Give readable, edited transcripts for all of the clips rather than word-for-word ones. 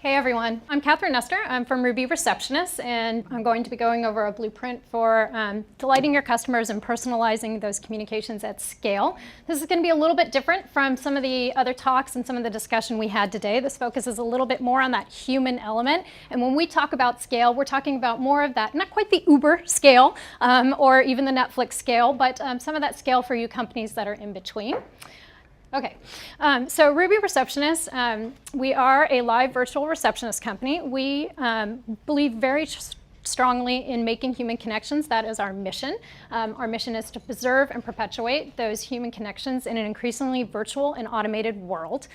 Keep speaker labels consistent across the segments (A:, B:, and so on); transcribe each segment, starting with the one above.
A: Hey everyone, I'm Katharine Nestor. I'm from Ruby Receptionists, and I'm going to be going over a blueprint for delighting your customers and personalizing those communications at scale. This is going to be a little bit different from some of the other talks and some of the discussion we had today. This focuses a little bit more on that human element, and when we talk about scale, we're talking about more of that, not quite the Uber scale or even the Netflix scale, but some of that scale for you companies that are in between. Okay, so Ruby Receptionists, we are a live virtual receptionist company. We believe very strongly in making human connections. That is our mission. Our mission is to preserve and perpetuate those human connections in an increasingly virtual and automated world.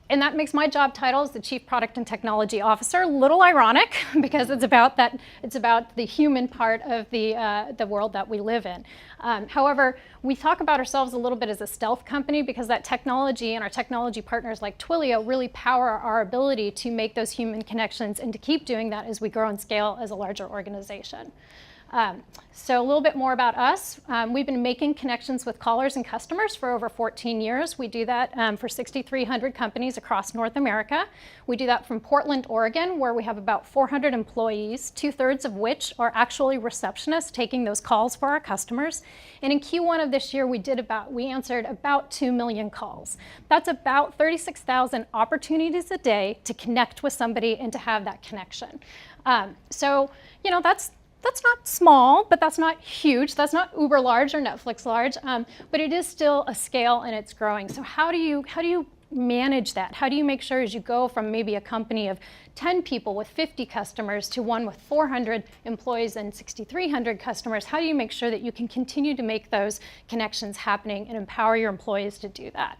A: And that makes my job title as the Chief Product and Technology Officer a little ironic because it's about the human part of the world that we live in. However, we talk about ourselves a little bit as a stealth company because that technology and our technology partners like Twilio really power our ability to make those human connections and to keep doing that as we grow and scale as a larger organization. So a little bit more about us. We've been making connections with callers and customers for over 14 years. We do that for 6,300 companies across North America. We do that from Portland, Oregon, where we have about 400 employees, 2/3 of which are actually receptionists taking those calls for our customers. And in Q1 of this year, we answered about 2 million calls. That's about 36,000 opportunities a day to connect with somebody and to have that connection. So, you know, that's not small, but that's not huge. That's not Uber large or Netflix large, but it is still a scale and it's growing. So how do you manage that? How do you make sure as you go from maybe a company of 10 people with 50 customers to one with 400 employees and 6,300 customers? How do you make sure that you can continue to make those connections happening and empower your employees to do that?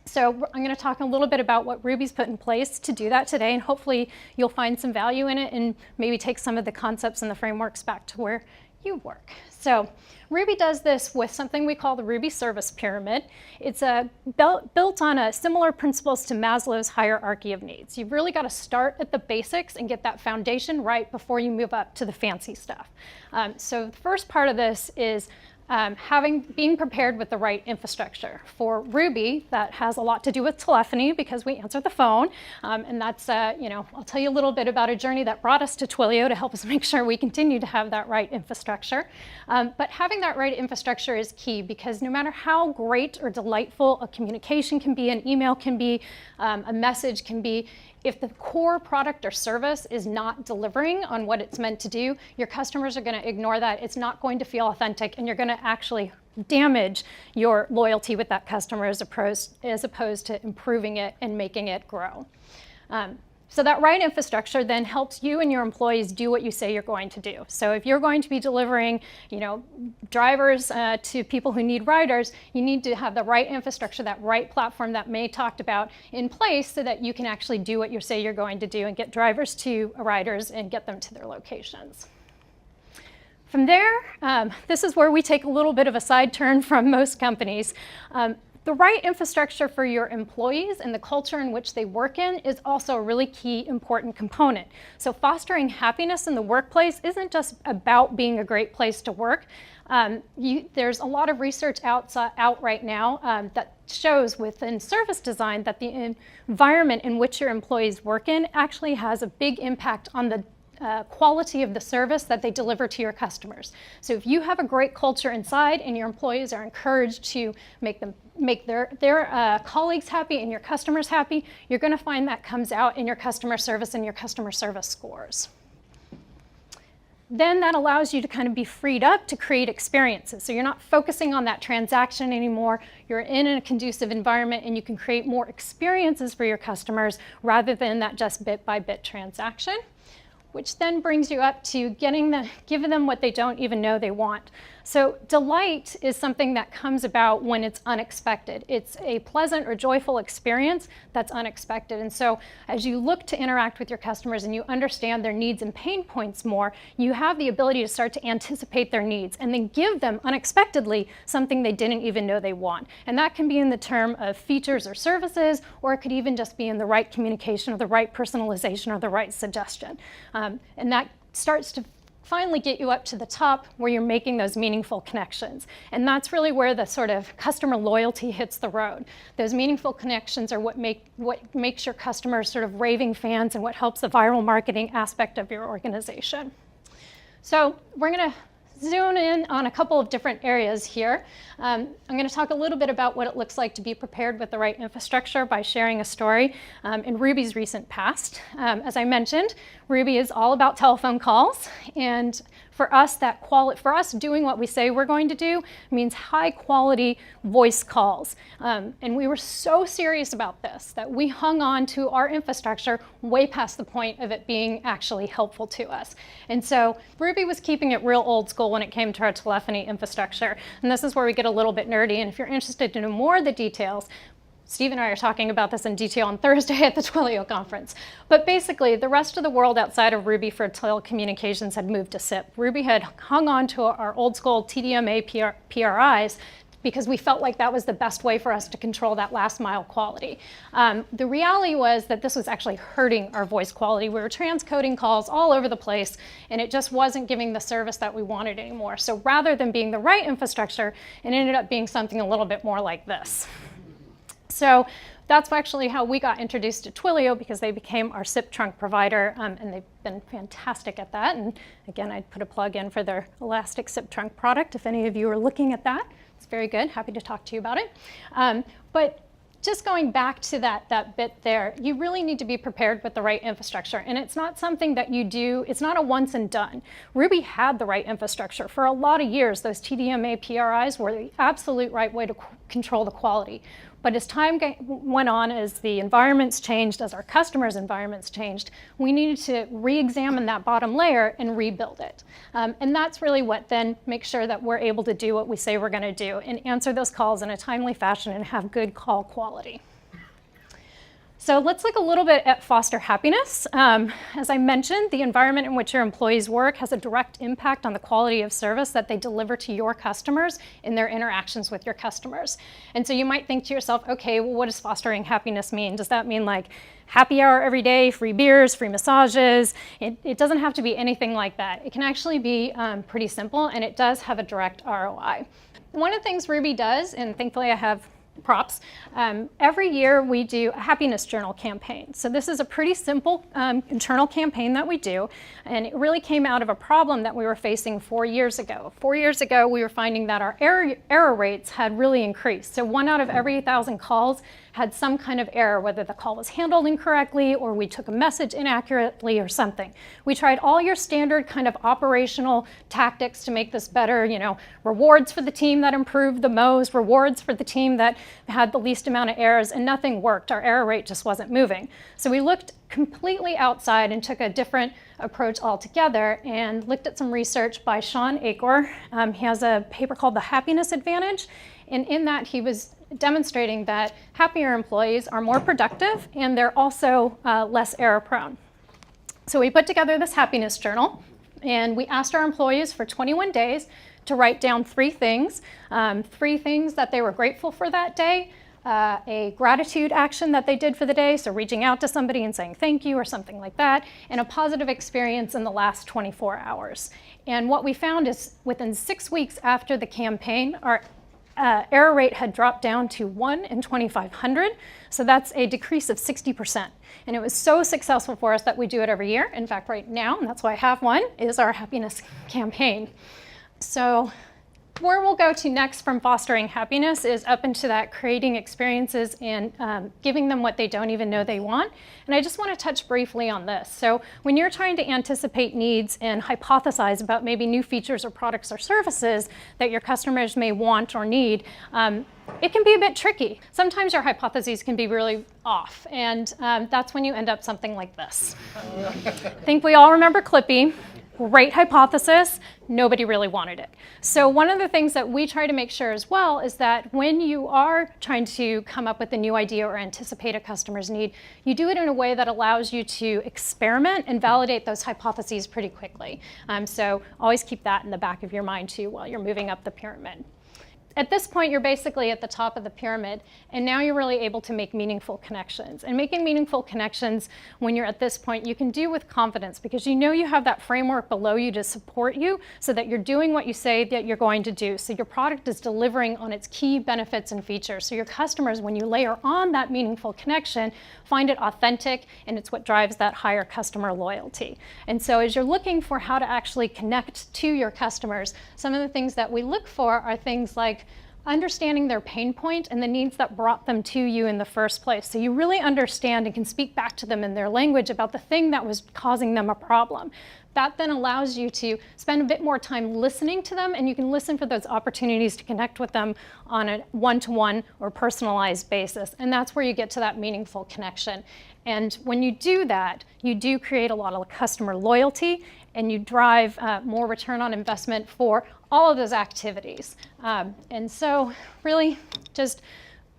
A: So I'm going to talk a little bit about what Ruby's put in place to do that today, and hopefully you'll find some value in it and maybe take some of the concepts and the frameworks back to where you work. So Ruby does this with something we call the Ruby Service Pyramid. It's built on similar principles to Maslow's hierarchy of needs. You've really got to start at the basics and get that foundation right before you move up to the fancy stuff. So the first part of this is being prepared with the right infrastructure. For Ruby, that has a lot to do with telephony because we answer the phone, and that's, I'll tell you a little bit about a journey that brought us to Twilio to help us make sure we continue to have that right infrastructure. But having that right infrastructure is key because no matter how great or delightful a communication can be, an email can be, a message can be, if the core product or service is not delivering on what it's meant to do, your customers are going to ignore that. It's not going to feel authentic, and you're going to actually damage your loyalty with that customer as opposed to improving it and making it grow. So that right infrastructure then helps you and your employees do what you say you're going to do. So if you're going to be delivering, drivers to people who need riders, you need to have the right infrastructure, that right platform that May talked about in place so that you can actually do what you say you're going to do and get drivers to riders and get them to their locations. From there, this is where we take a little bit of a side turn from most companies. The right infrastructure for your employees and the culture in which they work in is also a really key important component. So fostering happiness in the workplace isn't just about being a great place to work. There's a lot of research out right now that shows within service design that the environment in which your employees work in actually has a big impact on the quality of the service that they deliver to your customers. So if you have a great culture inside and your employees are encouraged to make their colleagues happy and your customers happy, you're going to find that comes out in your customer service and your customer service scores. Then that allows you to kind of be freed up to create experiences. So you're not focusing on that transaction anymore. You're in a conducive environment and you can create more experiences for your customers rather than that just bit-by-bit transaction, which then brings you up to giving them what they don't even know they want. So delight is something that comes about when it's unexpected. It's a pleasant or joyful experience that's unexpected. And so as you look to interact with your customers and you understand their needs and pain points more, you have the ability to start to anticipate their needs and then give them unexpectedly something they didn't even know they want. And that can be in the term of features or services, or it could even just be in the right communication or the right personalization or the right suggestion. And that starts to finally get you up to the top where you're making those meaningful connections. And that's really where the sort of customer loyalty hits the road. Those meaningful connections are what makes your customers sort of raving fans and what helps the viral marketing aspect of your organization. So we're going to zoom in on a couple of different areas here. I'm going to talk a little bit about what it looks like to be prepared with the right infrastructure by sharing a story in Ruby's recent past. As I mentioned, Ruby is all about telephone calls, and for us, doing what we say we're going to do means high quality voice calls. And we were so serious about this that we hung on to our infrastructure way past the point of it being actually helpful to us. And so Ruby was keeping it real old school when it came to our telephony infrastructure. And this is where we get a little bit nerdy. And if you're interested to know more of the details, Steve and I are talking about this in detail on Thursday at the Twilio conference. But basically, the rest of the world outside of Ruby for telecommunications had moved to SIP. Ruby had hung on to our old school TDM APIs because we felt like that was the best way for us to control that last mile quality. The reality was that this was actually hurting our voice quality. We were transcoding calls all over the place, and it just wasn't giving the service that we wanted anymore. So rather than being the right infrastructure, it ended up being something a little bit more like this. So that's actually how we got introduced to Twilio, because they became our SIP trunk provider, and they've been fantastic at that. And again, I'd put a plug in for their Elastic SIP trunk product if any of you are looking at that. It's very good. Happy to talk to you about it. But just going back to that bit there, you really need to be prepared with the right infrastructure. And it's not something that you do, it's not a once and done. Ruby had the right infrastructure. For a lot of years, those TDM APIs were the absolute right way to control the quality. But as time went on, as the environments changed, as our customers' environments changed, we needed to re-examine that bottom layer and rebuild it. And that's really what then makes sure that we're able to do what we say we're going to do and answer those calls in a timely fashion and have good call quality. So let's look a little bit at foster happiness. As I mentioned, the environment in which your employees work has a direct impact on the quality of service that they deliver to your customers in their interactions with your customers. And so you might think to yourself, okay, well, what does fostering happiness mean? Does that mean like happy hour every day, free beers, free massages? It doesn't have to be anything like that. It can actually be pretty simple, and it does have a direct ROI. One of the things Ruby does, and thankfully I have props, every year we do a happiness journal campaign. So this is a pretty simple internal campaign that we do, and it really came out of a problem that we were facing 4 years ago. 4 years ago, we were finding that our error rates had really increased. So 1 out of every 1,000 calls had some kind of error, whether the call was handled incorrectly or we took a message inaccurately or something. We tried all your standard kind of operational tactics to make this better, rewards for the team that improved the most, rewards for the team that had the least amount of errors, and nothing worked. Our error rate just wasn't moving. So we looked completely outside and took a different approach altogether and looked at some research by Sean Acor. He has a paper called The Happiness Advantage, and in that he was demonstrating that happier employees are more productive and they're also less error prone. So we put together this happiness journal, and we asked our employees for 21 days to write down 3 things. 3 things that they were grateful for that day, a gratitude action that they did for the day, so reaching out to somebody and saying thank you or something like that, and a positive experience in the last 24 hours. And what we found is within 6 weeks after the campaign, our error rate had dropped down to 1 in 2,500, so that's a decrease of 60%. And it was so successful for us that we do it every year. In fact, right now, and that's why I have one, is our happiness campaign. So where we'll go to next from fostering happiness is up into that creating experiences and giving them what they don't even know they want. And I just want to touch briefly on this. So when you're trying to anticipate needs and hypothesize about maybe new features or products or services that your customers may want or need, it can be a bit tricky. Sometimes your hypotheses can be really off, and that's when you end up something like this. I think we all remember Clippy. Great hypothesis, nobody really wanted it. So one of the things that we try to make sure as well is that when you are trying to come up with a new idea or anticipate a customer's need, you do it in a way that allows you to experiment and validate those hypotheses pretty quickly. So always keep that in the back of your mind too while you're moving up the pyramid. at this point, you're basically at the top of the pyramid, and now you're really able to make meaningful connections. And making meaningful connections when you're at this point, you can do with confidence because you know you have that framework below you to support you so that you're doing what you say that you're going to do. So your product is delivering on its key benefits and features. So your customers, when you layer on that meaningful connection, find it authentic, and it's what drives that higher customer loyalty. And so as you're looking for how to actually connect to your customers, some of the things that we look for are things like understanding their pain point and the needs that brought them to you in the first place. So you really understand and can speak back to them in their language about the thing that was causing them a problem. That then allows you to spend a bit more time listening to them, and you can listen for those opportunities to connect with them on a one-to-one or personalized basis. And that's where you get to that meaningful connection. And when you do that, you do create a lot of customer loyalty, and you drive more return on investment for all of those activities. And so really just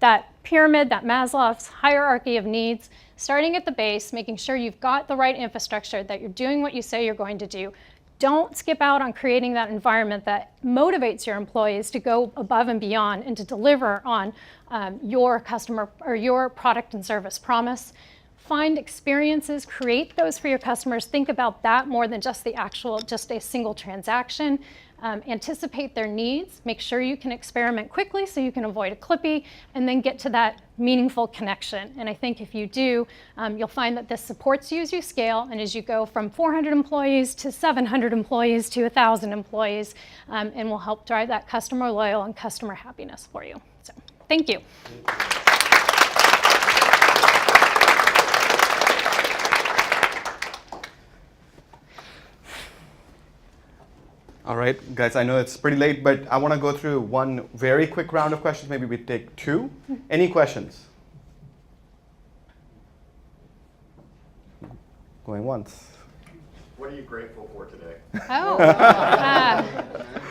A: that pyramid, that Maslow's hierarchy of needs, starting at the base, making sure you've got the right infrastructure, that you're doing what you say you're going to do. Don't skip out on creating that environment that motivates your employees to go above and beyond and to deliver on your customer or your product and service promise. Find experiences, create those for your customers. Think about that more than just just a single transaction. Anticipate their needs. Make sure you can experiment quickly so you can avoid a clippy, and then get to that meaningful connection. And I think if you do, you'll find that this supports you as you scale, and as you go from 400 employees to 700 employees to 1,000 employees, and will help drive that customer loyal and customer happiness for you. So, thank you.
B: All right, guys, I know it's pretty late, but I want to go through one very quick round of questions. Maybe we take two. Any questions? Going once.
C: What are you grateful for today?
A: Oh,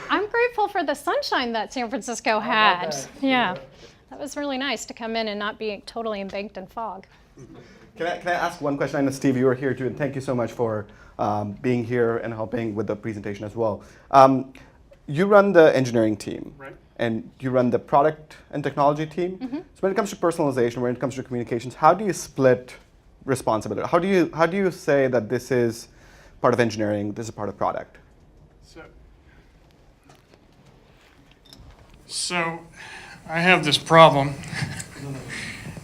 A: I'm grateful for the sunshine that San Francisco had. Yeah, that was really nice to come in and not be totally embanked in fog.
B: Can I ask one question? I know, Steve, you were here too, and thank you so much for being here and helping with the presentation as well. You run the engineering team,
D: right?
B: And you run the product and technology team.
A: Mm-hmm.
B: So when it comes to personalization, when it comes to communications, how do you split responsibility? How do you say that this is part of engineering, this is part of product?
D: So I have this problem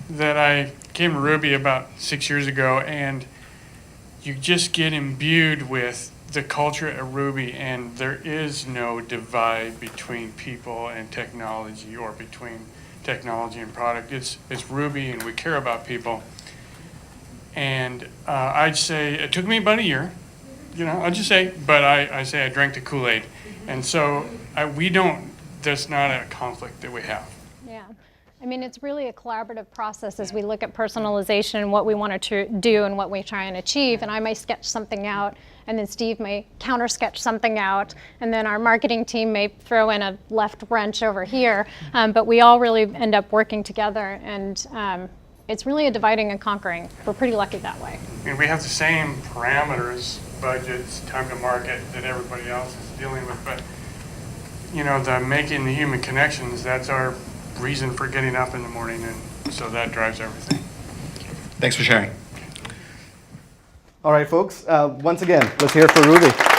D: that I came to Ruby about 6 years ago, and you just get imbued with the culture at Ruby, and there is no divide between people and technology, or between technology and product. It's Ruby, and we care about people. And I'd say it took me about a year, I'll just say, but I say I drank the Kool-Aid. And so there's not a conflict that we have.
A: Yeah. I mean, it's really a collaborative process as we look at personalization and what we want to do and what we try and achieve. And I may sketch something out, and then Steve may counter sketch something out, and then our marketing team may throw in a left wrench over here. But we all really end up working together, and it's really a dividing and conquering. We're pretty lucky that way.
D: I mean, we have the same parameters, budgets, time to market that everybody else is dealing with, but the making the human connections, that's our reason for getting up in the morning, and so that drives everything.
C: Thanks for sharing.
B: All right, folks, once again, let's hear it for Ruby.